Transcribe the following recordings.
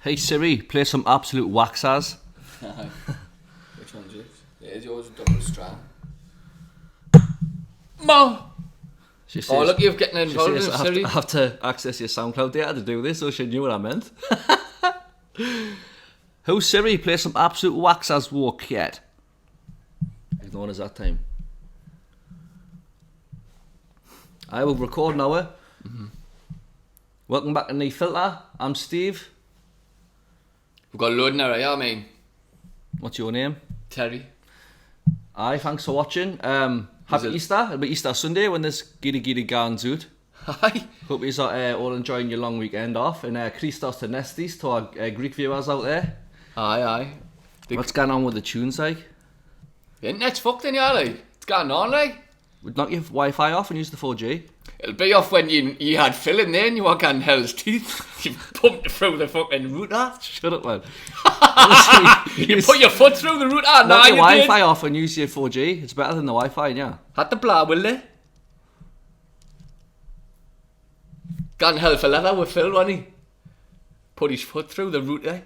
Hey Siri, play some absolute waxers. Which one's yours? Yeah, it's yours a double strand. Mo! She says, Oh, look, you're getting she involved in says, it, I Siri. have to access your SoundCloud data to do this, so she knew what I meant. Who Siri, play some absolute waxers walk yet? Ignoring us that time. I will record now. Mm-hmm. Welcome back to the FILTA. I'm Steve. We've got a load now, right? I mean, What's your name? Terry. Aye, thanks for watching. Happy Easter. It'll be Easter Sunday when this giddy gans out. Hi. Hope you are all enjoying your long weekend off. And Christos to Nestis to our Greek viewers out there. Aye. What's going on with the tunes, like? The internet's fucked in here, like. It's going on, like. Would knock your Wi-Fi off and use the 4G. It'll be off when you had Phil in there and you walk on hell's teeth. You pumped through the fucking router. Shut up, man. You put your foot through the router. Knock Nah, your you Wi-Fi did. off and use your 4G. It's better than the Wi-Fi, yeah. Had the blah, will they? Gone hell for leather with Phil, wasn't he? Put his foot through the router.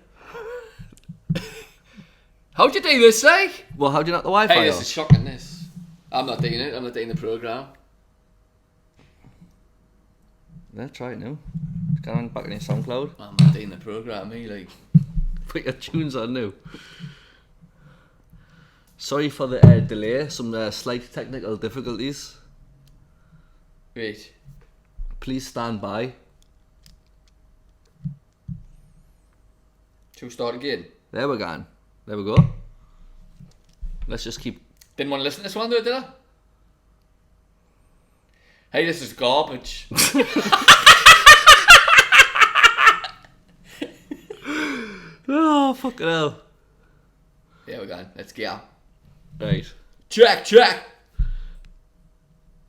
How'd you do this, like? Well, how do you knock the Wi-Fi Hey, off? this is shocking, this. I'm not doing it. I'm not doing the programme. Yeah, try it now. Go on back in your SoundCloud. I'm not doing the programme, me, like. Put your tunes on now. Sorry for the delay. Some slight technical difficulties. Wait. Please stand by. Should we start again? There we go. There we go. Let's just keep... Didn't want to listen to this one, though, did I? Hey, this is garbage. Oh, fucking hell. There we go. Let's go. Right. Check.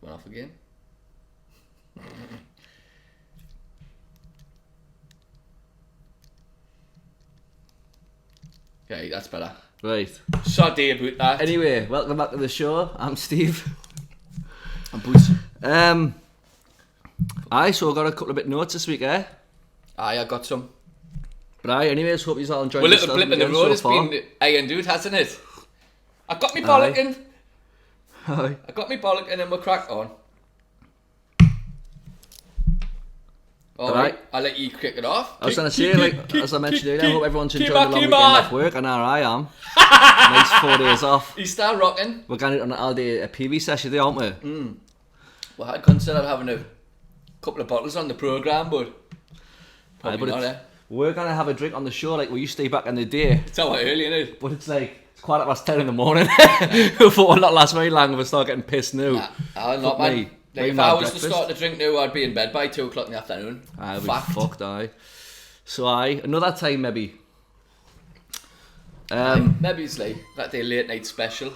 Went off again. Okay, that's better. Right. Sorry about that. Anyway, welcome back to the show. I'm Steve. I'm Boots. Aye, so I got a couple of bit notes this week, eh? Aye, I got some. But aye, anyways, hope you all enjoying Well, yourself little blip in the again road so has far. been iron dude, hasn't it? I got me bollocking. Aye. I got me bollock and we'll crack on. Alright, I'll let you kick it off. I was going to say, like, as I mentioned earlier, I hope everyone's keep enjoying the long keep weekend on. off work, and now I am. Nice 4 days off. You start rocking. We're going on an all-day PV session there, aren't we? Well, I'd consider having a couple of bottles on the programme, but probably but not, it's- eh? We're going to have a drink on the show like we used to back in the day. It's how early, innit? But it's like, it's 10:15 in the morning. We thought we'd not last very long if we start getting pissed now. Nah, I'll not, Fuck man. me. Like, Maybe if not I was breakfast. to start to drink now, I'd be in bed by 2 o'clock in the afternoon. I'll be Fact. fucked, aye. So aye, another time maybe. Maybe it's like that day late night special.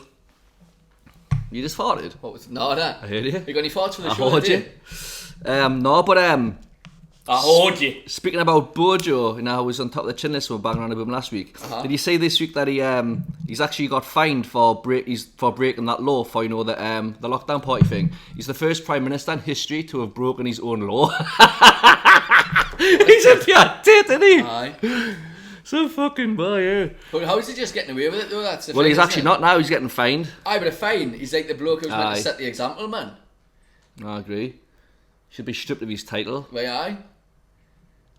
You just farted? What was it? No, that. I heard you. You got any thoughts for the I show heard today? you. No, but I heard you. speaking about Bojo, you know, who was on top of the chin list, we were banging on about him last week. Did he say this week that he's actually got fined for breaking that law for, you know, the lockdown party thing? He's the first prime minister in history to have broken his own law. He's a pure tit, isn't he? Aye. So fucking boy, yeah. But how is he just getting away with it though? That's the Well, thing, he's isn't actually it? not now. He's getting fined. Aye, but a fine. He's like the bloke who's meant Aye. to set the example, man. I agree. Should be stripped of his title. Well, aye.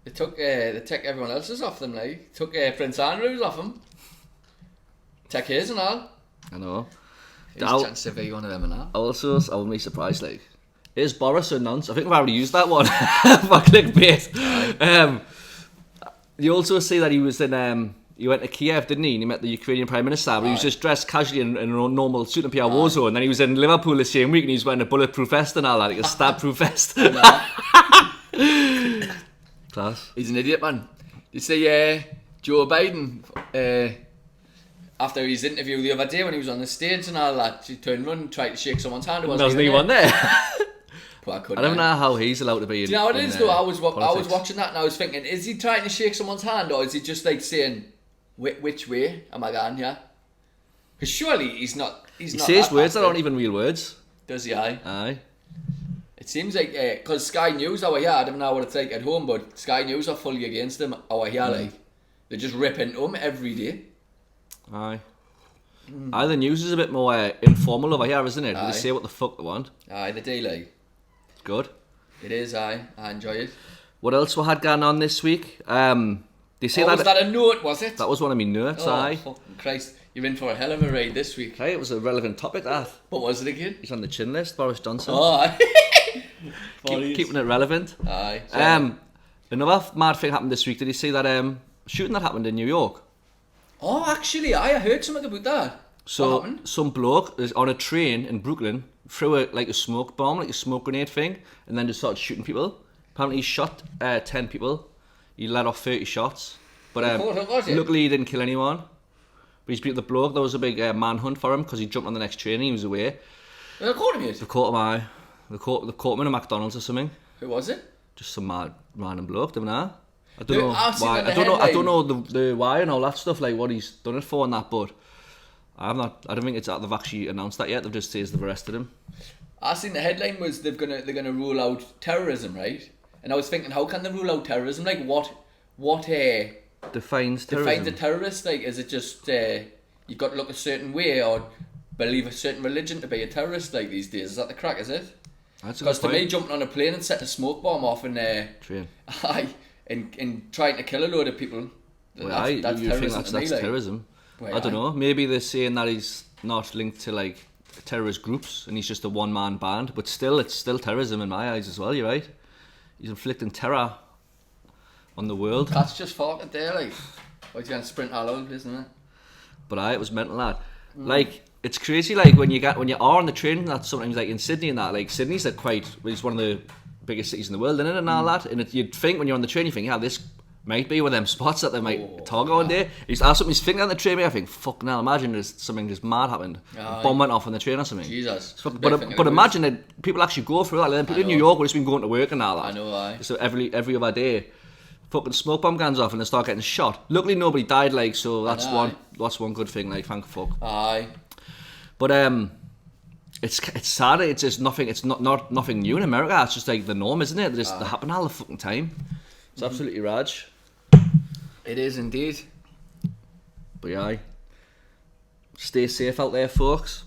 They took everyone else's off them, like. Took Prince Andrew's off him. Take his and all. I know. He's I'll- a chance to be one of them and all. Also, I wouldn't be surprised, like, is Boris a nonce? I think we've already used that one for clickbait. You also see that he was in, he went to Kiev, didn't he? And he met the Ukrainian Prime Minister, but he was just dressed casually in a normal suit and PR war zone. And then he was in Liverpool the same week and he was wearing a bulletproof vest and all that, like a stab-proof vest. Class. He's an idiot, man. You see, Joe Biden, after his interview the other day when he was on the stage and all that, he turned around and tried to shake someone's hand. Wasn't anyone there? But I couldn't. I don't know how he's allowed to be in. Do you know what it is though? I was politics. watching that and I was thinking, is he trying to shake someone's hand or is he just like saying, which way am I going here? Because surely he's not. He says words that aren't even real words. Does he? Aye. Aye. It seems like because Sky News over here, I don't know what it's like at home, but Sky News are fully against him over here. Like They just rip into them every day. Aye. Aye, the news is a bit more informal over here, isn't it? They say what the fuck they want. Aye, the daily. It's good. It is, aye. I enjoy it. What else we had going on this week? They say was that a note, was it? That was one of my notes, aye. Fucking Christ. You're in for a hell of a ride this week. Hey, it was a relevant topic, that. What was it again? He's on the chin list, Boris Johnson. Oh, aye. Keeping it relevant. Aye. Another mad thing happened this week. Did you see that shooting that happened in New York? Oh, actually, I heard something about that. So, what happened? some bloke is on a train in Brooklyn, threw a smoke bomb, like a smoke grenade thing, and then just started shooting people. Apparently he shot 10 people. He let off 30 shots. But luckily he didn't kill anyone. But he's beat the bloke. There was a big manhunt for him because he jumped on the next train and he was away. They caught him yet? They caught him, aye. They caught him in a McDonald's or something. Who was it? Just some mad random bloke, don't know. I don't know why. I don't know the why and all that stuff, like what he's done it for and that, but I don't think they've actually announced that yet. They've just said they've arrested him. I seen the headline was they're gonna rule out terrorism, right? And I was thinking, how can they rule out terrorism? Like what defines terrorism? Defines a terrorist? Like, is it just you've got to look a certain way or believe a certain religion to be a terrorist? Like these days, is that the crack? Is it? Because to me, jumping on a plane and setting a smoke bomb off and train, and trying to kill a load of people. Well, that's you think that's terrorism? Well, I don't know. Maybe they're saying that he's not linked to like terrorist groups and he's just a one-man band, but still, it's still terrorism in my eyes as well. You're right. He's inflicting terror on the world. That's just fucking there, like. Why you gonna sprint all over, isn't it? But it was mental, lad. Like, it's crazy. Like when you are on the train, that's sometimes like in Sydney and that. Like Sydney's it's one of the biggest cities in the world, isn't it? And all that. And you'd think when you're on the train, you think, yeah, this might be one of them spots that they might target one day. He's something's thinking on the train. I think, fuck now, imagine there's something just mad happened. Bomb went off on the train or something. Jesus. But imagine that people actually go through that. Like, people in New York have just been going to work and all that. I know, aye. So every other day, fucking smoke bomb guns off and they start getting shot. Luckily nobody died, like, so that's one good thing, like, thank fuck. Aye. But it's sad. It's just nothing. It's not nothing new in America. It's just like the norm, isn't it? They happen all the fucking time. It's absolutely raj. It is indeed. But yeah, stay safe out there, folks.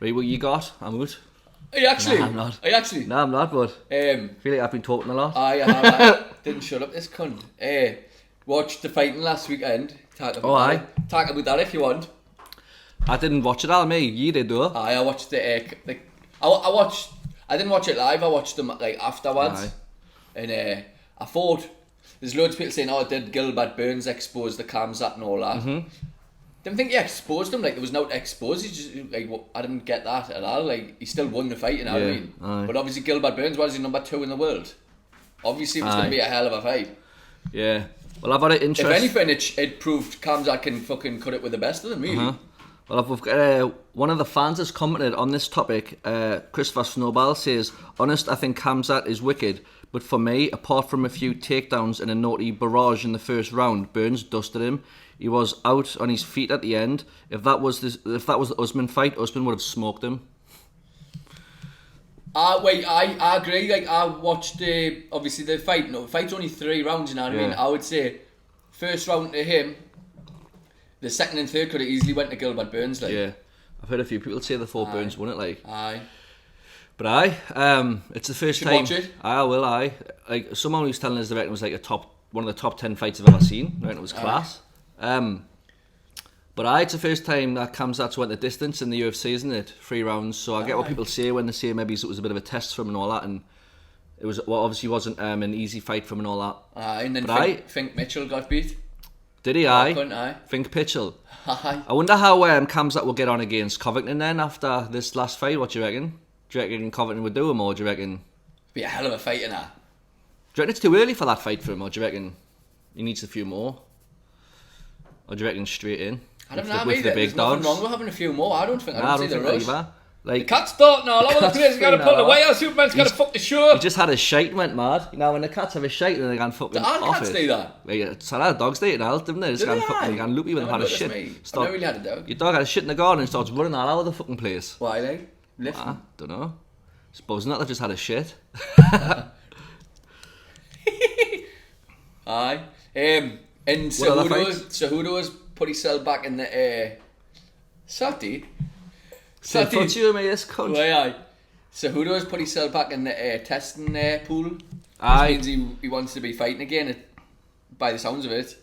Right, what you got? I'm out. Are you actually? Nah, I'm not. Are you actually? No, I'm not, but I feel like I've been talking a lot. I didn't shut up this cunt. Watched the fighting last weekend. Talk about that if you want. I didn't watch it all, me. You did, though. I watched I didn't watch it live. I watched them like afterwards. And I thought there's loads of people saying, "Oh, did Gilbert Burns expose the Kamzat and all that?" Didn't think he exposed him. Like there was no expose. He just like I didn't get that at all. Like he still won the fight, you know what I mean? But obviously Gilbert Burns, what is he, number 2 in the world? Obviously it was going to be a hell of a fight. Yeah. Well, I've had an interest. If anything, it proved Kamzat can fucking cut it with the best of them, really. Well, we've got one of the fans has commented on this topic. Christopher Snowball says, "Honest, I think Kamzat is wicked, but for me, apart from a few takedowns and a naughty barrage in the first round, Burns dusted him. He was out on his feet at the end. If that was the Usman fight, Usman would have smoked him." I agree. Like I watched obviously the fight. No, the fight's only 3 rounds. You know what I mean? I would say first round to him. The second and third could have easily went to Gilbert Burns. Like. Yeah, I've heard a few people say the 4 Burns won it. Like, but it's the first should time. Watch it. Like someone was telling us the reckon it was like one of the top 10 fights I've ever seen. I reckon it was class. But it's the first time that Kamzat's went the distance in the UFC, isn't it? 3 rounds. So I get what people say when they say maybe it was a bit of a test for him and all that, and it was obviously wasn't an easy fight for him and all that. And then Fink Mitchell got beat. Did he? Fink Pitchell. I wonder how Kamzat will get on against Covington then after this last fight. What do you reckon? Do you reckon Covington would do him, or do you reckon? Be a hell of a fight, innit? Do you reckon it's too early for that fight for him, or do you reckon he needs a few more? Or do you reckon straight in? I don't know. There's nothing wrong with having a few more. I don't see the rush. Like, the cat's starting all over the place. He's got to pull the way out. Superman's got to fuck the show. He just had a shite and went mad. You know, when the cats have a shite and they can fucking off it. The cats do that? Like, it's a lot of dogs do it now, didn't they? Just can loopy when they've had a shit. I've never really had a dog. Your dog had a shit in the garden and starts running all over the fucking place. Why, like? Lifting? Don't know. Supposing that they've just had a shit. Aye. And What other fights? Cejudo's put himself back in the Sati. So put you in this cunt. Aye. Cejudo's put himself back in the testing pool. Aye. Which means he wants to be fighting again, by the sounds of it.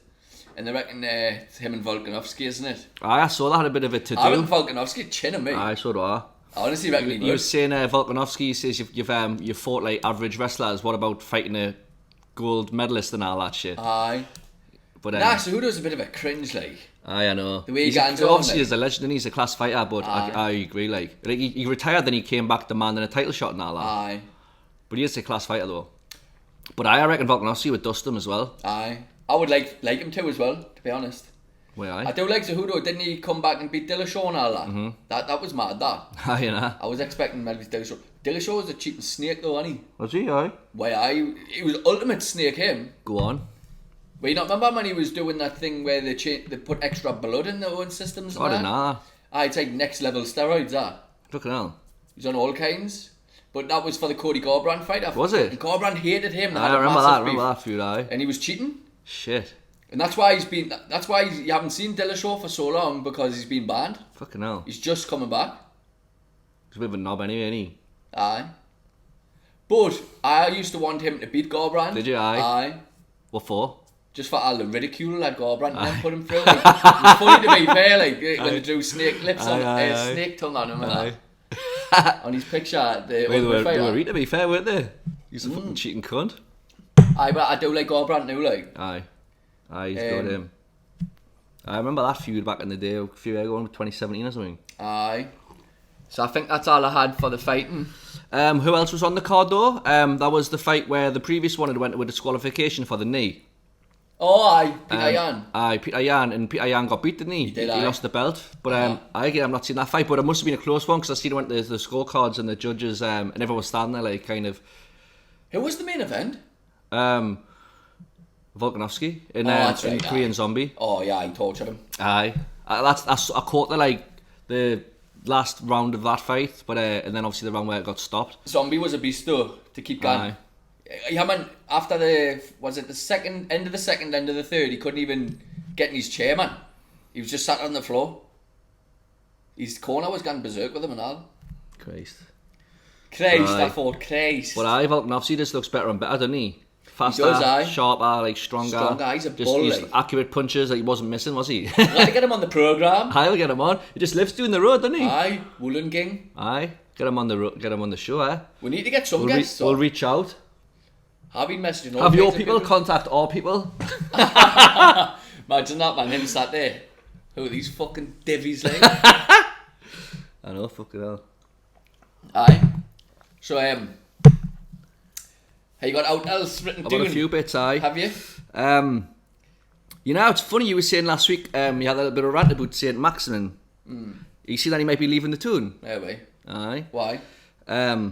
And they reckon it's him and Volkanovski, isn't it? Aye, I saw that had a bit of it to do. I reckon Volkanovski chinning me. Aye, so do I. I honestly reckon he You were would. saying Volkanovski says you've fought like average wrestlers. What about fighting a gold medalist and all that shit? Aye. But Cejudo's a bit of a cringe, like. Aye, I know. The way he's gets obviously on, like. is a legend and he's a class fighter, but I agree. Like he retired, then he came back demanding a title shot and all that. Aye. But he is a class fighter though. But I reckon Volkanovski would dust him as well. Aye. I would like him too as well, to be honest. Well, aye. I do like Cejudo. Didn't he come back and beat Dillashaw and all that? Mm-hmm. That was mad, that. Aye, you know. I was expecting maybe Dillashaw. Dillashaw was a cheating snake though, wasn't he? Was he? Aye. Why, he was ultimate snake, him. Go on. Well, you not remember when he was doing that thing where they put extra blood in their own systems and I that? don't know. Aye, it's like next level steroids, that. Fucking hell. He's on all kinds. But that was for the Cody Garbrandt fight. Was it? And Garbrandt hated him. I remember that feud, aye. And he was cheating. Shit. And that's why you haven't seen Dillashaw for so long, because he's been banned. Fucking hell. He's just coming back. He's a bit of a knob anyway, ain't he? Aye. But I used to want him to beat Garbrandt. Did you? Aye. Aye. What for? Just for all the ridicule that Garbrandt then put him through. Like, it was funny to be fair, like when they drew snake lips on snake tongue on him and that. On his picture, they were right, to be fair, weren't they? He's a fucking cheating cunt. Aye, but I do like Garbrandt now, like. Aye, he's good, him. I remember that feud back in the day, a few years ago, 2017 or something. Aye. So I think that's all I had for the fighting. Who else was on the card though? That was the fight where the previous one had went to a disqualification for the knee. Oh, aye, Peter Yan. Aye, Peter Yan, and Peter Yan got beat, didn't he? He did, he lost the belt. But I'm not seeing that fight, but it must have been a close one, because I seen it went to the scorecards and the judges, and everyone was standing there like kind of... Who was the main event? Volkanovski in That's right, Korean Zombie. Oh yeah, he tortured him. Aye, I caught the last round of that fight, but and then obviously the round where it got stopped. Zombie was a beast though, to keep going. Aye. Yeah, man, after end of the second, end of the third, he couldn't even get in his chair, man. He was just sat on the floor. His corner was going berserk with him and all. Christ, I thought, Christ. But Volkanovski just looks better and better, doesn't he? Faster, He does, aye. sharper, like stronger. He's a bull, Just like. accurate punches that he wasn't missing, was he? We'll have to get him on the programme. I'll get him on. He just lives doing the road, doesn't he? Aye, Wollongong. Aye, get him on the show, eh? We need to get some guests. We'll reach out. I've been messaging all Have your kinds of people contact our people? Imagine that, man, him sat there. Who are these fucking divvies, like? I know, fucking hell. Aye. So, have you got out else written I've down? got a few bits, aye. Have you? You know, it's funny, you were saying last week, you had a little bit of rant about St. Maximin. You see that he might be leaving the tune? Yeah, way. Aye. Why? I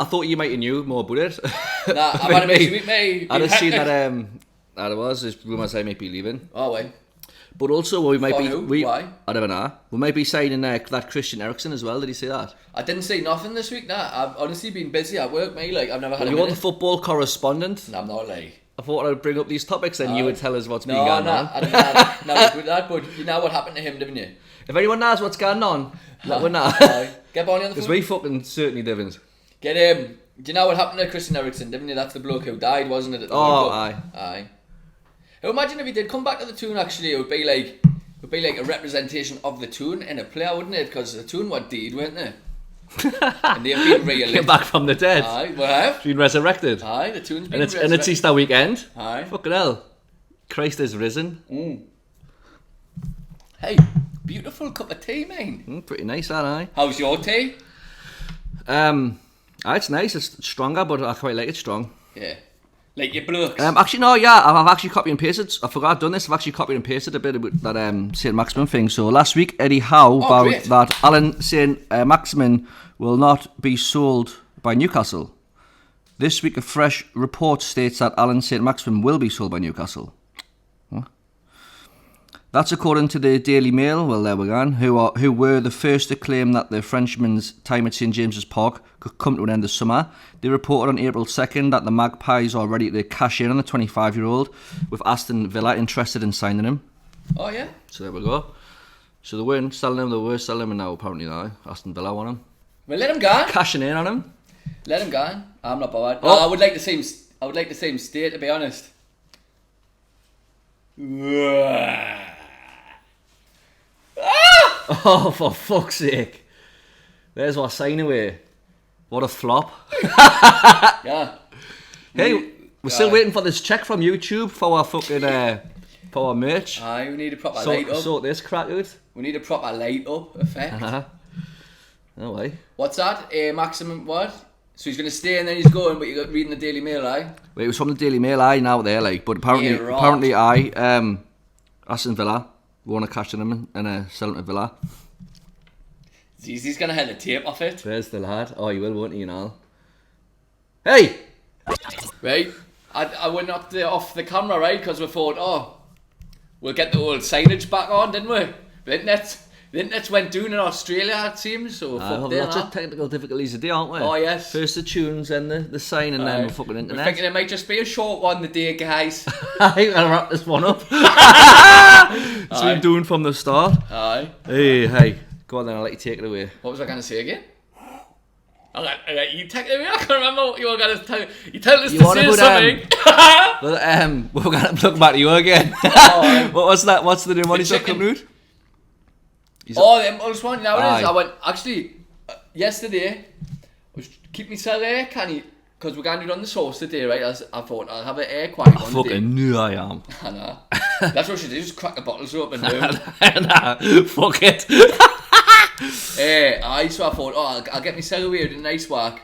thought you might have knew more about it. Nah, I've had a busy week, mate. I'd have seen that there's rumours I might be leaving. Oh, way. But also we might For be who? Why? I don't know. We might be signing that Christian Eriksen as well. Did he say that? I didn't say nothing this week, nah. I've honestly been busy at work, mate. Like, I've never had a You want minute. the football correspondent? Nah, I'm not like. I thought I'd bring up these topics and you would tell us what's been going on. I didn't have nothing with that, but you know what happened to him, didn't you? If anyone knows what's going on, let me know. Get Bonnie on the Because phone. we fucking certainly didn't. Get him. Do you know what happened to Christian Eriksen, didn't you? That's the bloke who died, wasn't it? At the Oh, World Cup? Aye. Imagine if he did come back to the tune, actually, it would be like a representation of the tune in a player, wouldn't it? Because the tune were dead, weren't they? And they've been reelected. Came back from the dead. Aye, we have. Been resurrected. Aye, the tune's been And it's resurrected. Easter weekend. Aye. Fucking hell. Christ is risen. Hey, beautiful cup of tea, mate. Pretty nice, that, aye. How's your tea? It's nice. It's stronger, but I quite like it strong. Yeah. Like your blokes. Actually, no, yeah, I've actually copied and pasted. I forgot I'd done this. I've actually copied and pasted a bit about that St. Maximin thing. So last week, Eddie Howe vowed great. that Alan St. Maximin will not be sold by Newcastle. This week, a fresh report states that Alan St. Maximin will be sold by Newcastle. Huh? That's according to the Daily Mail, well there we go, who were the first to claim that the Frenchman's time at St James's Park could come to an end this summer. They reported on April 2nd that the Magpies are ready to cash in on the 25-year-old, with Aston Villa interested in signing him. Oh yeah? So there we go. So they weren't selling him, they were selling him, and now apparently now Aston Villa want him. Well, let him go. Cashing in on him. Let him go. I'm not bothered. Oh. I would like to see him stay, to be honest. Oh, for fuck's sake. There's our sign away. What a flop. Yeah. Hey, we're still waiting for this check from YouTube for our fucking for our merch. Aye, we need a proper light up. Sort this crack out. We need a proper light up effect. No way. What's that? Maximum what? So he's going to stay and then he's going, but you're reading the Daily Mail, aye? Wait, it was from the Daily Mail, aye, now there, like, but apparently, Aston Villa want to cash in him and sell him to Villa. He's going to have the tape off it. There's the lad. Oh, you will, won't you, now? Hey! Right? I went up off the camera, right? Because we thought, we'll get the old signage back on, didn't we? But the internet went down in Australia, it seems, so fuck that. Lots of technical difficulties today, aren't we? Oh, yes. First the tunes, then the sign, and then the fucking internet. We're thinking it might just be a short one today, guys. I'm gonna wrap this one up. It's been doing from the start. Aye. Hey. Go on then, I'll let you take it away. What was I going to say again? I'll let you take it away. I can't remember what you were going to tell. You told us to say something. Well, we're going to look back to you again. What's that? What's the new money stuff coming out? The impulse one, now it is. I went, actually, yesterday, I was keeping myself air canny, because we're going to do it on the sauce today, right? I thought I'll have an air quality one fucking today. knew I am. I know. That's what she did, just crack the bottles open. Nah, fuck it. So I thought, I'll get myself away with a nice walk.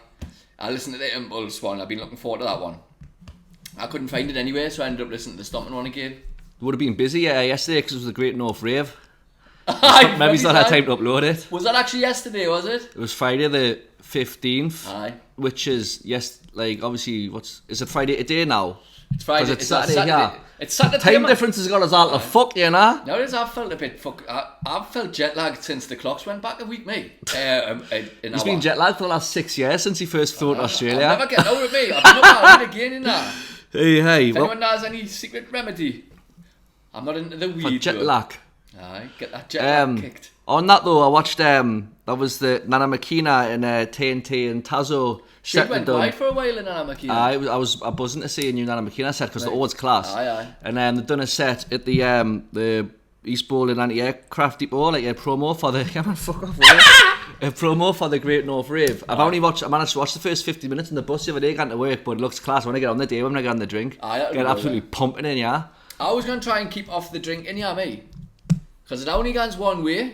I'll listen to the impulse one. I've been looking forward to that one. I couldn't find it anywhere, so I ended up listening to the stomping one again. You would have been busy yesterday because it was the Great North Rave. Maybe he's not had time to upload it. Was that actually yesterday, was it? It was Friday the 15th. Aye. Which is, obviously, is it Friday today now? It's Friday. It's Saturday, yeah. It's Saturday. Time difference has got us all to fuck, you know? Nowadays I've felt a bit I've felt jet lagged since the clocks went back a week, mate. He's been jet lagged for the last 6 years since he first flew to Australia. I'll never get over it, mate. I've been up at it again in that. Hey. If anyone knows any secret remedy, I'm not into the weed. For jet lag. Aye, get that jet lag kicked. On that though, I watched that was the Nana McKenna and TNT and Tazo. She went quiet for a while in Nana McKenna. I was buzzing to see a new Nana McKenna set because the old's class. Aye. And they've done a set at the East Bowling Anti-Aircraft Depot, like a promo for the a promo for the Great North Rave. I managed to watch the first 50 minutes in the bus the other day, going to work, but it looks class when I get on the day when I get on the drink. Get absolutely pumping in, yeah. I was going to try and keep off the drinking, yeah, mate. Because it only goes one way.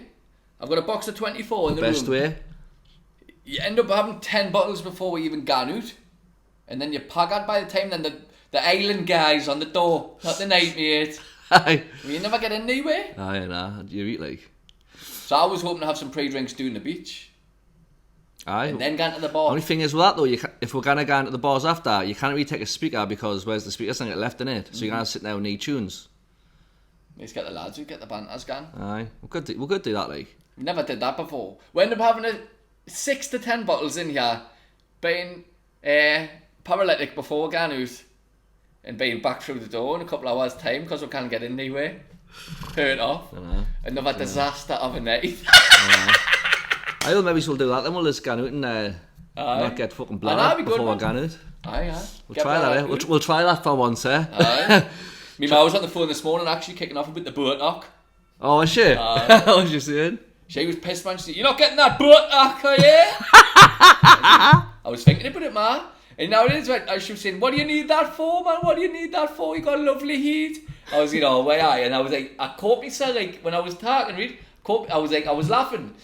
I've got a box of 24 in the room. Best way. You end up having 10 bottles before we even gone out. And then you pack out by the time then the island guys on the door, not the night mate. You never get in anyway. Aye, nah, you eat like. So I was hoping to have some pre-drinks doing the beach. Aye. And then going to the bar. Only thing is with that though, if we're going to go into the bars after, you can't really take a speaker because where's the speakers and get left in it. So you're going to sit there and need tunes. Let's get the lads who get the banters going. Aye, we could do that like. We never did that before. We ended up having 6 to 10 bottles in here, being paralytic before going out, and being back through the door in a couple of hours time because we can't get in anyway. Hurt off. Another disaster of a night. I will maybe we'll do that then. We'll just go out and not get fucking blown before we're going out. Aye. We'll try that. We'll try that for once, eh? Aye. Me ma was on the phone this morning actually kicking off about the boat knock. Oh, was she? What was she saying? She was pissed, man. She said, "You're not getting that boat knock, are you?" I was thinking about it, ma. And now it is right. She was saying, "What do you need that for, man? What do you need that for? You got lovely heat." I was, where are you? And I was like, I caught myself like when I was talking, right? I was laughing.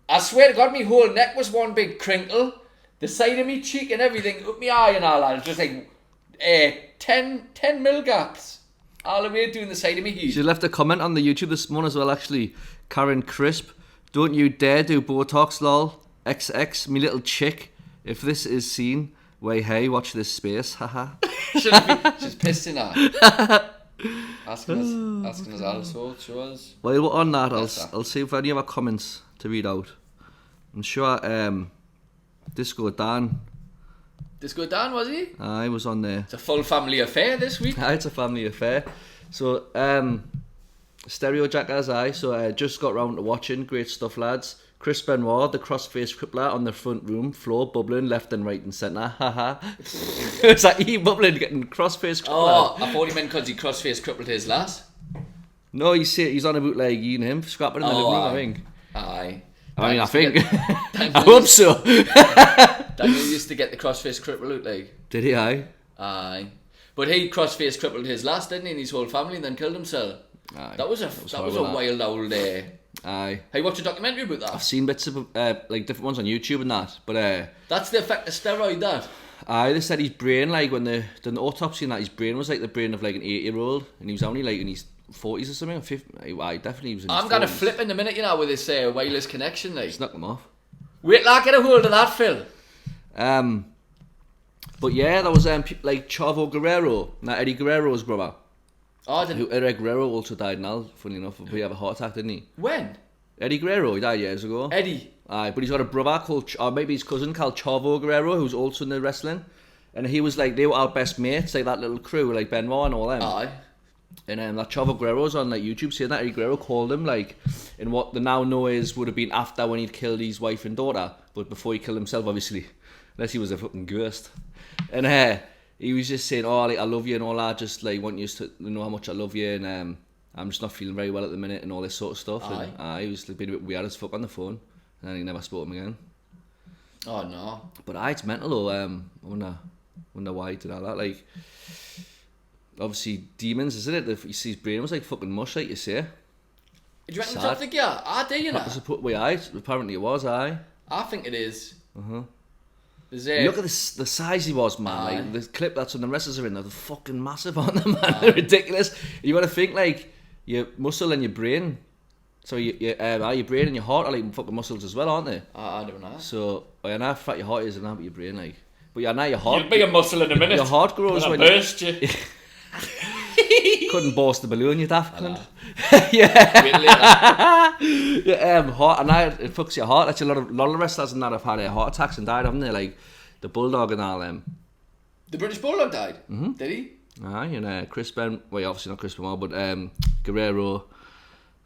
I swear to God, my whole neck was one big crinkle. The side of me cheek and everything, up my eye and all that. It was just like 10 mil gaps. All the way doing the side of me heat. She left a comment on the YouTube this morning as well, actually. Karen Crisp, don't you dare do Botox, lol. XX, me little chick. If this is seen, way hey, watch this space, haha. She's pissed in her. asking us all sorts. Show us. While we're on that, Yes, I'll see if any other comments to read out. I'm sure Disco Dan, Was he? I was on there. It's a full family affair this week. It's a family affair. So, Stereo Jackers, so just got round to watching. Great stuff, lads. Chris Benoit, the cross-faced crippler on the front room floor, bubbling left and right and centre. Haha. It's like he bubbling, getting cross-faced crippler. Oh, I thought he meant because he cross-faced crippled his lass. No, he's on about like you and him scrapping in the living room, I think. Aye. I think. I hope so. Daniel used to get the cross-faced cripple out like. Did he? Aye. But he cross-faced crippled his lass, didn't he, and his whole family, and then killed himself. Aye. That was a wild old. Aye. Hey, watched a documentary about that? I've seen bits of like different ones on YouTube and that, but that's the effect of steroid. That. Aye, they said his brain, like when they done the autopsy and that, his brain was like the brain of like an 8-year-old, and he was only like in his 40s or something, or 50. Aye, definitely was in his 40s. I'm gonna flip in a minute, you know, with this wireless connection. Like, just knock them off. Wait till I get a hold of that, Phil. But yeah, there was like Chavo Guerrero, not Eddie Guerrero's brother. Oh, I didn't. Eddie Guerrero also died now, funny enough, but he had a heart attack, didn't he? When? Eddie Guerrero, he died years ago. Aye, but he's got a brother called, or maybe his cousin called Chavo Guerrero, who's also in the wrestling. And he was like, they were our best mates, like that little crew, like Benoit and all them. Aye. And that Chavo Guerrero's on like YouTube saying that Eddie Guerrero called him like in what they now know is would have been after when he'd killed his wife and daughter, but before he killed himself, obviously, unless he was a fucking ghost. And he was just saying, oh, like I love you and all that, just like want you to know how much I love you, and I'm just not feeling very well at the minute and all this sort of stuff. Aye. And he was like, being a bit weird as fuck on the phone, and then he never spoke to him again. Oh no. But it's mental though. I wonder why he did all that. Like, obviously demons, isn't it? You see his brain was like fucking mush, like you say. Do you reckon it's something? Yeah, I do, you know. Apparently it was. I think it is. Look at the size he was, man. Like the clip that's when the wrestlers are in, they're fucking massive, aren't they, man? They're ridiculous. You got to think like your muscle and your brain. So your brain and your heart are like fucking muscles as well, aren't they? I don't know. So I know how fat your heart is and how your brain like. But yeah, now your heart. You'll be a muscle in a minute. Your heart grows when burst you. Couldn't burst the balloon, you daft cunt. Yeah. Heart, and now it fucks your heart. That's a lot of wrestlers and that have had heart attacks and died, haven't they? Like the Bulldog and all them. The British Bulldog died. Mm-hmm. Did he? Aye, and Chris Ben. Well, obviously not Chris Benoit, but Guerrero.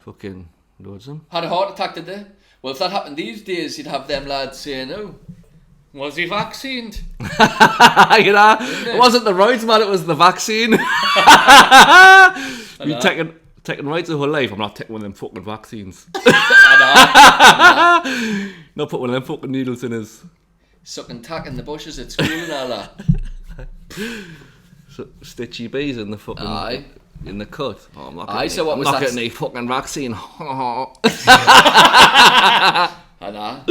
Fucking loads of them. Had a heart attack, did they? Well, if that happened these days, you'd have them lads saying, "Oh, was he vaccinated?" You know, it wasn't the roids, man. It was the vaccine. You've taken roids the whole life. I'm not taking one of them fucking vaccines. I know. Not put one of them fucking needles in his. Sucking tack in the bushes at school and all that. So, stitchy bees in the fucking. Aye. In the cut. Oh, I'm not getting any fucking vaccine. I know.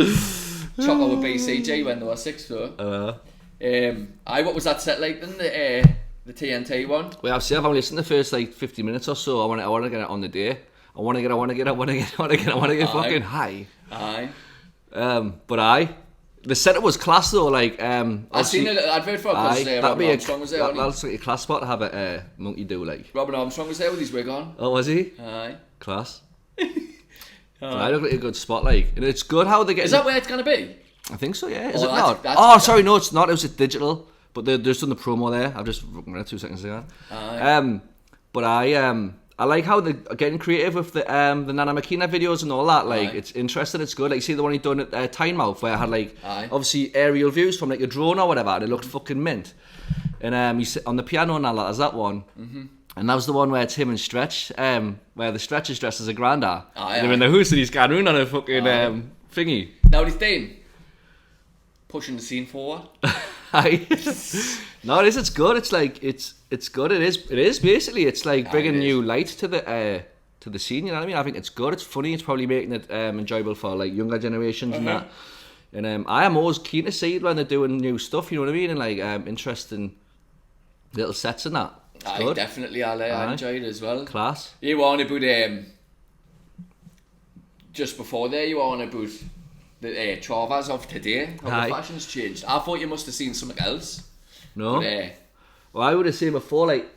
Chocolate with BCG when they were 6 though. What was that set like then? The TNT one? Well, I've only listened to the first like 50 minutes or so. I want to get it on the day. I want to get fucking high. Aye. But the setup was class though. Like I've seen an advert for it because Robin Armstrong was there. That's like a class spot to have a monkey do like. Robin Armstrong was there with his wig on. Oh, was he? Aye. Class. I look like a good spot, like, and it's good how they get. Is that where it's gonna be? I think so. Yeah. Is it not? Sorry, no, it's not. It was digital, but they're just done the promo there. I've just read it 2 seconds ago. But I like how they're getting creative with the Nana Makina videos and all that. Like, it's interesting. It's good. Like, see the one he done at Tynemouth where I had like obviously aerial views from like a drone or whatever, and it looked fucking mint. And he's on the piano and all that. There's that one. Mm-hmm. And that was the one where it's him and Stretch, where the Stretch is dressed as a granda. They're in the house and he's going around on a fucking thingy. Now what he's doing? Pushing the scene forward. No, it is. It's good. It's like it's good. It is basically. It's like bringing new light to the scene. You know what I mean? I think it's good. It's funny. It's probably making it enjoyable for like younger generations and that. And I am always keen to see it when they're doing new stuff. You know what I mean? And like interesting little sets and that. Good. Definitely, I enjoyed it as well. Class. You were on about just before there. You were on about the Chavas of today. How the fashion's changed. I thought you must have seen something else. No. But, well, I would have seen before like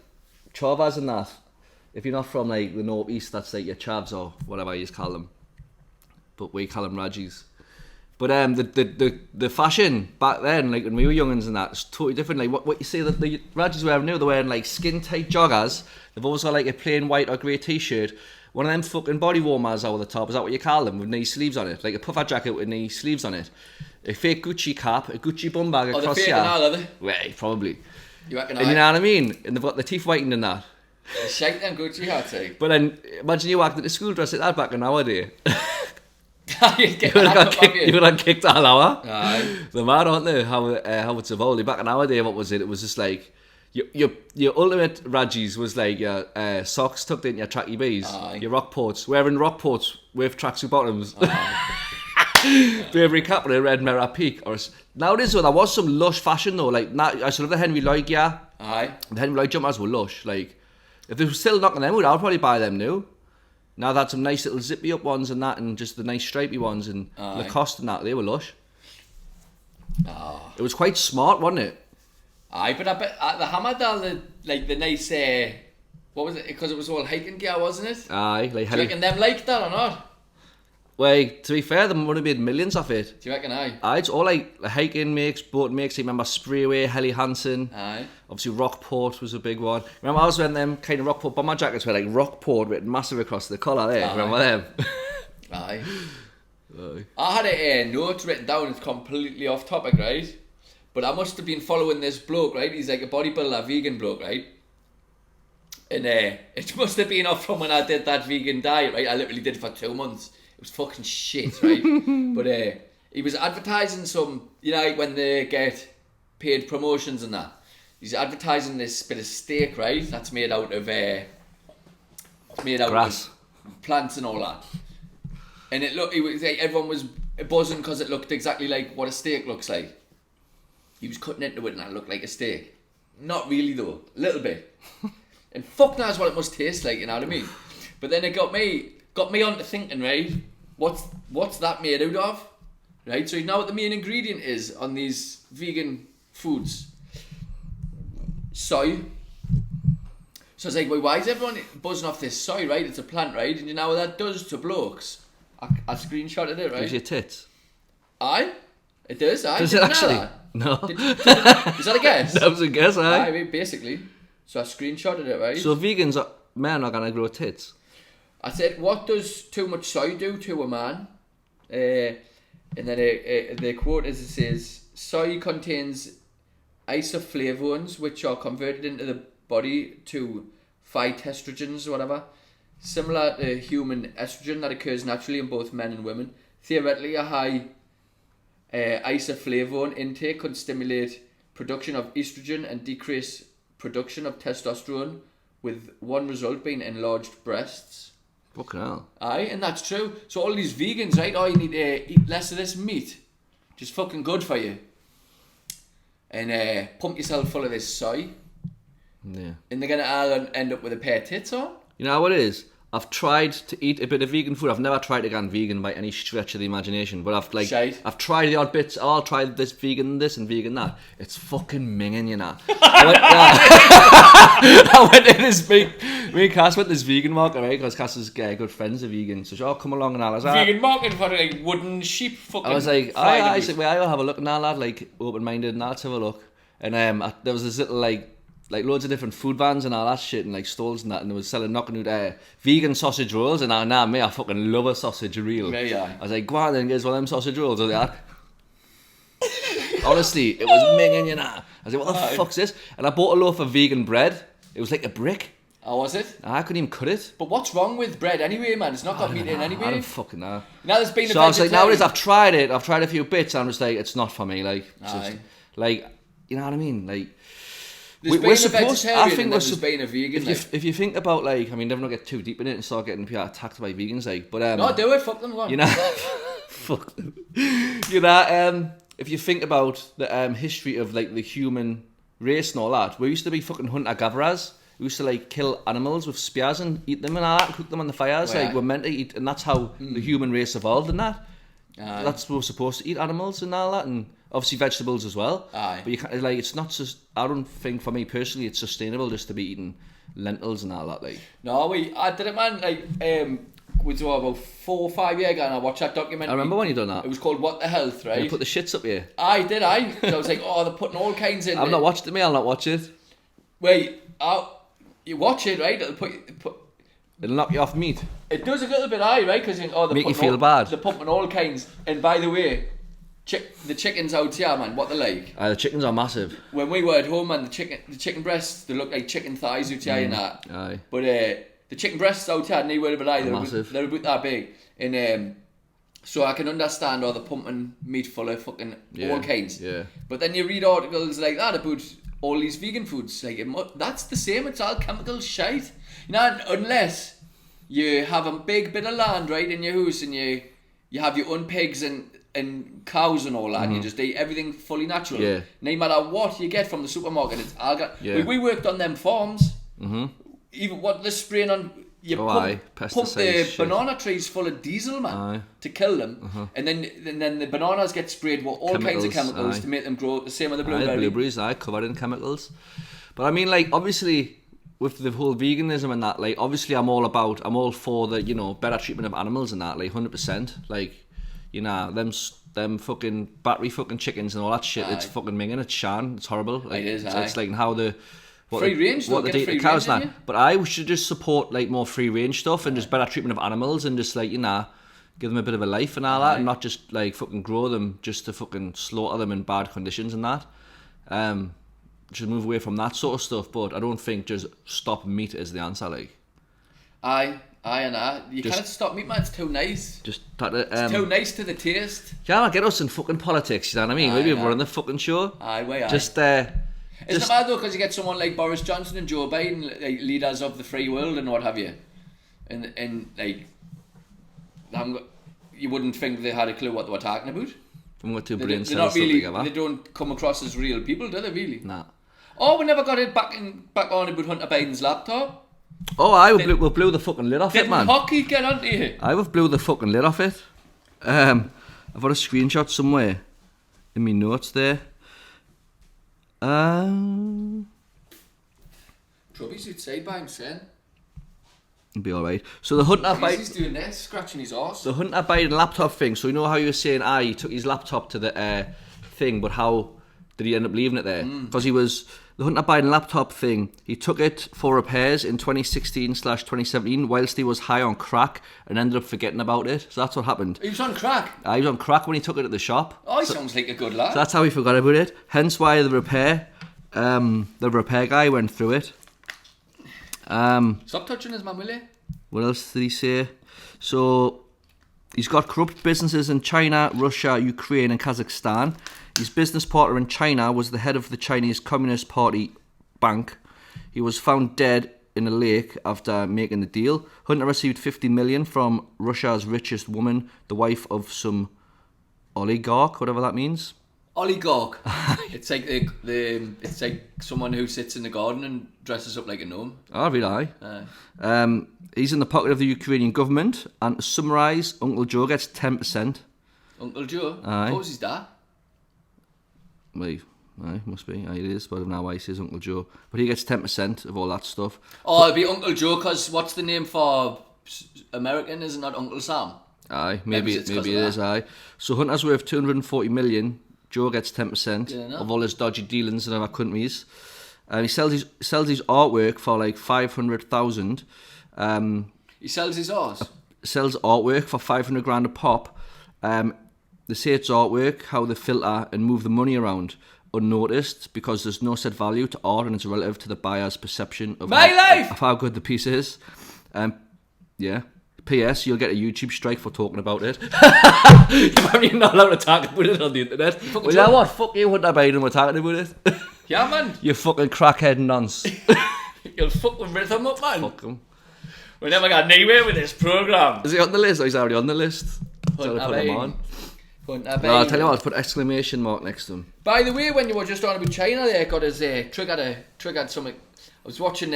Chavas and that. if you're not from like the northeast, that's like your chavs or whatever you call them. But we call them Rajis. But the fashion back then, like when we were youngins and that, it's totally different. Like what you see that the Rajis wearing now, they're wearing like skin tight joggers. They've always got like a plain white or grey t-shirt. One of them fucking body warmers over the top, is that what you call them? With knee sleeves on it. Like a puffer jacket with knee sleeves on it. A fake Gucci cap, a Gucci bum bag across the here. are they? Well, probably. You reckon? And you know what I mean? And they've got the teeth whitened and that. Shake them Gucci hats, eh? But then, imagine you walked into school dressed like that back in nowadays. you would have kicked all hour. Aye. They're mad, aren't they? How it's evolved. Back in our day, what was it? It was just like your ultimate Rajis was like your socks tucked in your tracky bees, your Rockports, wearing Rockports with tracksuit bottoms, Burberry cap and a red mirror peak. Or nowadays, though, there was some lush fashion though. Like I sort of the Henry Lloyd gear. Aye. The Henry Lloyd jumpers were lush. Like if they were still knocking them out, I'd probably buy them new. Now they had some nice little zippy up ones and that, and just the nice stripy ones and Lacoste and that. They were lush. Oh. It was quite smart, wasn't it? Aye, but I bet the Hammer the nice what was it? Because it was all hiking gear, wasn't it? Aye, like do you reckon them liked that or not? Well, to be fair, they would have made millions off it. Do you reckon? Aye. Aye, it's all like hiking makes, boat makes. You remember Sprayway, Helly Hansen. Aye. Obviously, Rockport was a big one. Remember, I was wearing them kind of Rockport bomber jackets were like Rockport written massive across the collar there. Aye. Remember them? Aye. Aye. I had a note written down. It's completely off topic, right? But I must have been following this bloke, right? He's like a bodybuilder, vegan bloke, right? And it must have been off from when I did that vegan diet, right? I literally did it for 2 months. It was fucking shit, right? But he was advertising some, you know, like when they get paid promotions and that. He's advertising this bit of steak, right? That's made out of grass, of plants and all that. And it was like everyone was buzzing because it looked exactly like what a steak looks like. He was cutting into it and it looked like a steak. Not really though, a little bit. And fuck knows what it must taste like, you know what I mean? But then it got me onto thinking, right? What's that made out of? Right? So you know what the main ingredient is on these vegan foods? Soy. So it's like, well, why is everyone buzzing off this soy, right? It's a plant, right? And you know what that does to blokes? I screenshotted it, right? Gives you tits. Aye. It does, aye. Does it actually? No. Is that a guess? That was a guess, aye. Aye, basically. So I screenshotted it, right? So men are going to grow tits? I said, what does too much soy do to a man? And then the quote is, it says, soy contains isoflavones, which are converted into the body to phytoestrogens or whatever, similar to human estrogen that occurs naturally in both men and women. Theoretically, a high isoflavone intake could stimulate production of estrogen and decrease production of testosterone, with one result being enlarged breasts. Fucking hell. Aye, and that's true. So all these vegans, right? Oh, you need to eat less of this meat. Just fucking good for you. And pump yourself full of this soy. Yeah. And they're going to end up with a pair of tits on. You know what it is? I've tried to eat a bit of vegan food. I've never tried to go vegan by any stretch of the imagination. But I've tried the odd bits. Oh, I'll try this vegan this and vegan that. It's fucking minging, you know. I went to this me and Cass went to this vegan market, right? Because Cass's good friends are vegan. So she come along and all. I was like, vegan market for like wooden sheep fucking. I was like, I said, well, I'll have a look and all that, like open-minded and let's have a look. And there was this little like loads of different food vans and all that shit and like stalls and that, and they were selling knocking out vegan sausage rolls. And me, I fucking love a sausage reel. Yeah. I was like, go on then, guys, one of them sausage rolls. I was like, honestly, it was minging, you know. I was like, what the fuck's this? And I bought a loaf of vegan bread. It was like a brick. Oh, was it? I couldn't even cut it. But what's wrong with bread anyway, man? It's not got meat in anyway. I don't fucking know. Now there's been so I was like, nowadays I've tried it. I've tried a few bits and I'm just like, it's not for me. Like, just, like, you know what I mean? Like, we're supposed. I think we're being a vegan. If you think about like, I mean, never not get too deep in it and start getting people attacked by vegans, like, but no, do it. Fuck them. Go on. You know, fuck them. You know, if you think about the history of like the human race and all that, we used to be fucking hunter gatherers. We used to like kill animals with spears and eat them and all that, and cook them on the fires. Like we're meant to eat, and that's how the human race evolved. And that. That's what we're supposed to eat animals and all that, and Obviously vegetables as well. Aye. But you can't, like, it's not just, I don't think for me personally it's sustainable just to be eating lentils and all that, like. No, I did it, man. Like, we do about 4 or 5 years ago, and I watched that documentary. I remember when you done that. It was called What the Health, right? You put the shits up here. I did. So I was like, oh, they're putting all kinds in. I've not watched it, mate. I'll not watch it. Wait, you watch it, right? It'll knock you off meat. It does a little bit, right? Because make you feel bad. They're pumping all kinds. And by the way, the chickens out here, man, what they're like. The chickens are massive. When we were at home, man, the chicken breasts, they look like chicken thighs out here and that. Aye. But the chicken breasts out here, no word of a lie, they're about that big. And so I can understand all the pumping meat full of fucking all kinds. Yeah. But then you read articles like that about all these vegan foods. Like, that's the same, it's all chemical shite. You know, unless you have a big bit of land right in your house and you have your own pigs and cows and all that, and you just eat everything fully natural. Yeah. No matter what you get from the supermarket, it's all got. Yeah. We worked on them farms. Even what they're spraying on, you pump the shit. banana trees full of diesel, man, to kill them, and then the bananas get sprayed with all kinds of chemicals to make them grow. The same with the blueberries, covered in chemicals. But I mean, like, obviously, with the whole veganism and that, like, obviously I'm all for the, you know, better treatment of animals and that, like, 100%. Like, you know, them fucking battery fucking chickens and all that shit, it's fucking minging, it's shan, it's horrible. Like, it is, it's like how the... Free range, what they do to cows now. But I should just support, like, more free range stuff and just better treatment of animals and just, like, you know, give them a bit of a life and all that, and not just, like, fucking grow them just to fucking slaughter them in bad conditions and that. Just move away from that sort of stuff, but I don't think just stop meat is the answer, like. Aye. You can't stop meat, man. It's too nice. It's too nice to the taste. Can't get us in fucking politics, you know what I mean? Maybe we're running the fucking show. Just, Isn't it bad though, because you get someone like Boris Johnson and Joe Biden, like leaders of the free world and what have you, and like, you wouldn't think they had a clue what they were talking about. From what two They're brain not cells really. together. They don't come across as real people, do they? Really? Nah. Oh, we never got it back on about Hunter Biden's laptop. Oh, we blew the fucking lid off it, man. Didn't hockey get onto you? We blew the fucking lid off it. I've got a screenshot somewhere in my notes there. Trubby's outside by himself. It'll be alright. So the Hunter Biden... He's doing this, scratching his arse. The Hunter Biden laptop thing. So you know how you were saying, he took his laptop to the thing, but how did he end up leaving it there? Because he was... The Hunter Biden laptop thing, he took it for repairs in 2016/2017 whilst he was high on crack and ended up forgetting about it. So that's what happened. He was on crack? He was on crack when he took it at the shop. Oh, he sounds like a good lad. So that's how he forgot about it. Hence why the repair guy went through it. Stop touching his man, will you? What else did he say? So he's got corrupt businesses in China, Russia, Ukraine and Kazakhstan. His business partner in China was the head of the Chinese Communist Party bank. He was found dead in a lake after making the deal. Hunter received 50 million from Russia's richest woman, the wife of some oligarch, whatever that means. Oligarch. It's like it's like someone who sits in the garden and dresses up like a gnome. Oh, really? He's in the pocket of the Ukrainian government. And to summarise, Uncle Joe gets 10%. Uncle Joe? Aye. What was his dad? Aye, must be. Aye, it is. But I don't know why he says Uncle Joe. But he gets 10% of all that stuff. Oh, it'd be Uncle Joe, because what's the name for American? Is it not Uncle Sam? Aye, maybe it is, aye. So Hunter's worth 240 million. Joe gets 10% of all his dodgy dealings in other countries. He sells his artwork for like 500,000. He sells his art? Sells artwork for 500 grand a pop. They say it's artwork, how they filter and move the money around unnoticed because there's no set value to art and it's relative to the buyer's perception of how good the piece is. Yeah. P.S. You'll get a YouTube strike for talking about it. You're probably not allowed to talk about it on the internet. Well, you know what? Fuck you, Hunter Biden, we're talking about it. Yeah, man. You fucking crackhead nonce. You'll fucking rhythm up, man. Fuck him. We never got anywhere with this programme. Is he on the list? Oh, he's already on the list. Hunter Biden. No, I'll tell you what, I'll put exclamation mark next to him. By the way, when you were just on about China there, got his triggered something. I was watching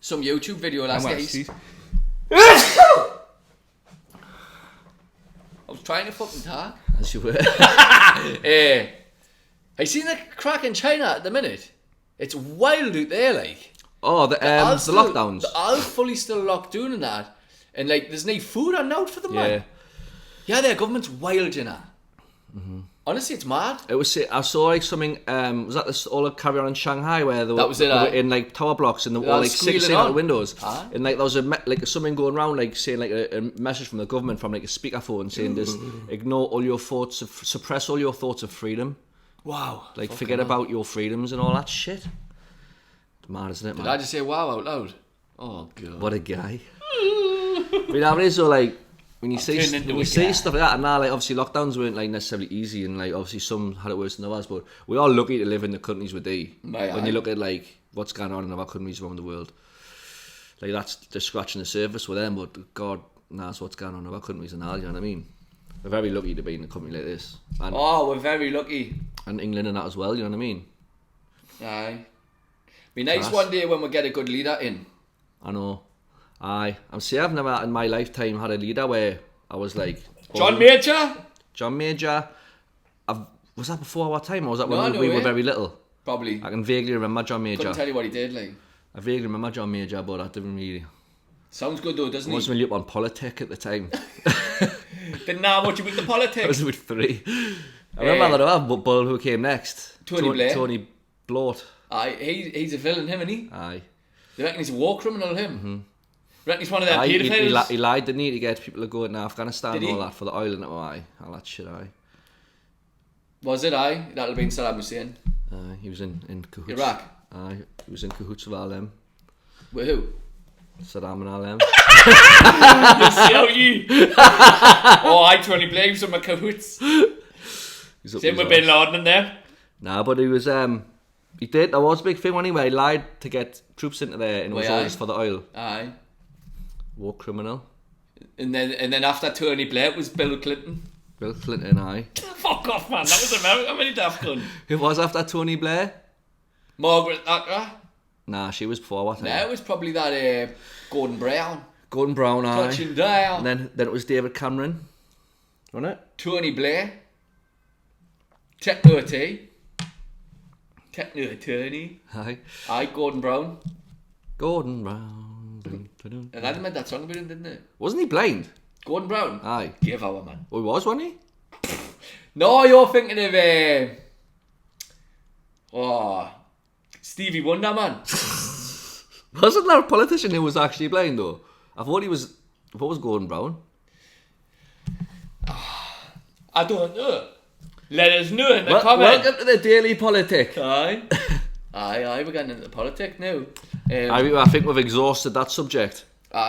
some YouTube video last night. I was trying to fucking talk. As you were. Have you seen the crack in China at the minute? It's wild out there, like. Oh, the lockdowns. They're all fully still locked down and that. And, like, there's no food on out for them, man. Yeah, their government's wild, you know. Mm-hmm. Honestly, it's mad. It was. I saw like something. Was that this all the carry on in Shanghai where they were, that was it, they were in like tower blocks and they were all like 16 out the windows. And like there was like something going around like saying like a message from the government from like a speakerphone saying just ignore all your thoughts of suppress all your thoughts of freedom. Wow. Like forget about your freedoms and all that shit. It's mad, isn't it, man? Did I just say wow out loud? Oh god. What a guy. But nowadays, so like. When you see stuff like that, and now like obviously lockdowns weren't like necessarily easy, and like obviously some had it worse than others, but we're all lucky to live in the countries with when you look at like what's going on in other countries around the world, like that's just scratching the surface with them. But God knows what's going on in other countries and all. You know what I mean? We're very lucky to be in a country like this. And, we're very lucky. And England and that as well. You know what I mean? Aye. Be nice one day when we get a good leader in. I know. I'm saying I've never in my lifetime had a leader where I was like John Major. Was that before our time or was that when we were very little? Probably. I can vaguely remember John Major. Couldn't tell you what he did, like. I vaguely remember John Major, but I didn't really. Sounds good though, doesn't he? I wasn't really up on politics at the time. Didn't know much about the politics. I was about 3. I remember that other bull who came next. Tony Blort. Aye, he's a villain, him, isn't he? Aye. You reckon he's a war criminal, him? Mm-hmm. Reckon he's one of them paedophiles? He lied, didn't he, to get people to go into Afghanistan and all that for the oil and all that shit, aye. Was it, aye? That'll have been Saddam Hussein. He was in cahoots. Iraq? Aye, he was in cahoots with all them. With who? Saddam and all them. I totally blame some of cahoots. Same with Bin Laden in there. Nah, but he was, he did, there was a big thing anyway, he lied to get troops into there and it was always for the oil. Aye. War criminal. And then after Tony Blair it was Bill Clinton. Bill Clinton, aye. Fuck off, man. That was America. How many daft gun? Who was after Tony Blair? Margaret Thatcher. Nah, she was before what? Nah, it was probably that Gordon Brown. Gordon Brown, aye. Touching down. And then it was David Cameron. Wasn't it? Tony Blair. Techno attorney. Aye, Gordon Brown. Gordon Brown. And they made that song about him, didn't they? Wasn't he blind? Gordon Brown? Aye. Give our man. Oh, he was, wasn't he? No, you're thinking of Stevie Wonder, man. Wasn't there a politician who was actually blind though? I thought it was Gordon Brown. I don't know. Let us know in the comments. Welcome to the Daily Politic. Aye, we're getting into politics now. I think we've exhausted that subject.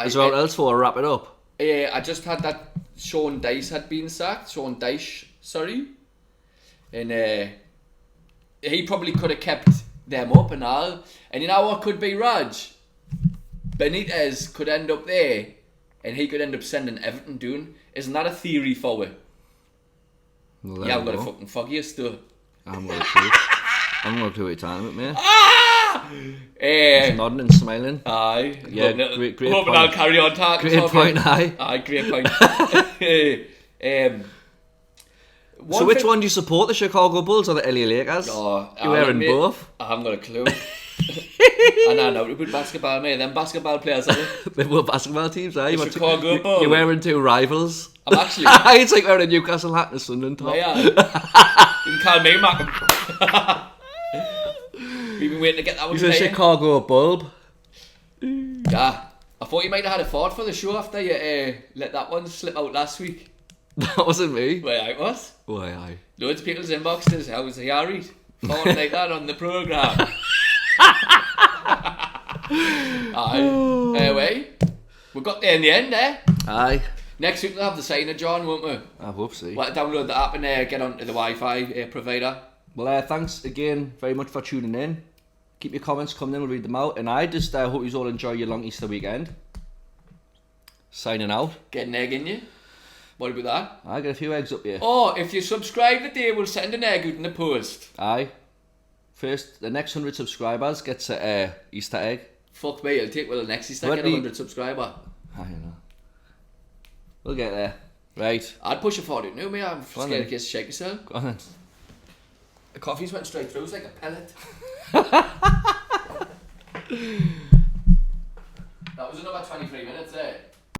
Is there anything else for to wrap it up? I just had that Sean Dyche had been sacked. Sean Dyche, sorry. And he probably could have kept them up and all. And you know what could be, Raj? Benitez could end up there and he could end up sending Everton doing. Isn't that a theory for it? Well, yeah, I've got a fucking foggiest though. I'm going to clue. I'm going to clue what you're talking about, mate. He's nodding and smiling. Aye. Yeah, great hoping point. I'll carry on talking. Great point, aye. Aye, great point. So which one do you support, the Chicago Bulls or the LA Lakers? You're wearing both? I haven't got a clue. And I know about basketball, mate. Them basketball players, are they? They were basketball teams, aye. Chicago Bulls. You're wearing 2 rivals. I'm actually... It's like wearing a Newcastle hat and a Sunderland top. Yeah. You can call me Malcolm. We've been waiting to get that one. He's a Chicago bulb. Yeah. I thought you might have had a thought for the show after you let that one slip out last week. That wasn't me. Well, it was. Why, aye. Loads of people's inboxes. How was Harry? Thought like that on the programme. Aye. Anyway, we got there in the end, eh? Aye. Next week we'll have the signer, John, won't we? I hope so. We'll download the app and get onto the Wi-Fi provider. Well, thanks again very much for tuning in. Keep your comments coming in, we'll read them out. And I just hope you all enjoy your long Easter weekend. Signing out. Get an egg in you. What about that? I got a few eggs up here. Oh, if you subscribe today, we'll send an egg out in the post. Aye. First, the next 100 subscribers gets a Easter egg. Fuck me, it'll take the next Easter get 100 subscriber. I know. We'll get there. Right. I'd push it forward. No, me, I'm on scared then. in case you shake yourself. Go on then. The coffee's went straight through. It's like a pellet. That was another 23 minutes there.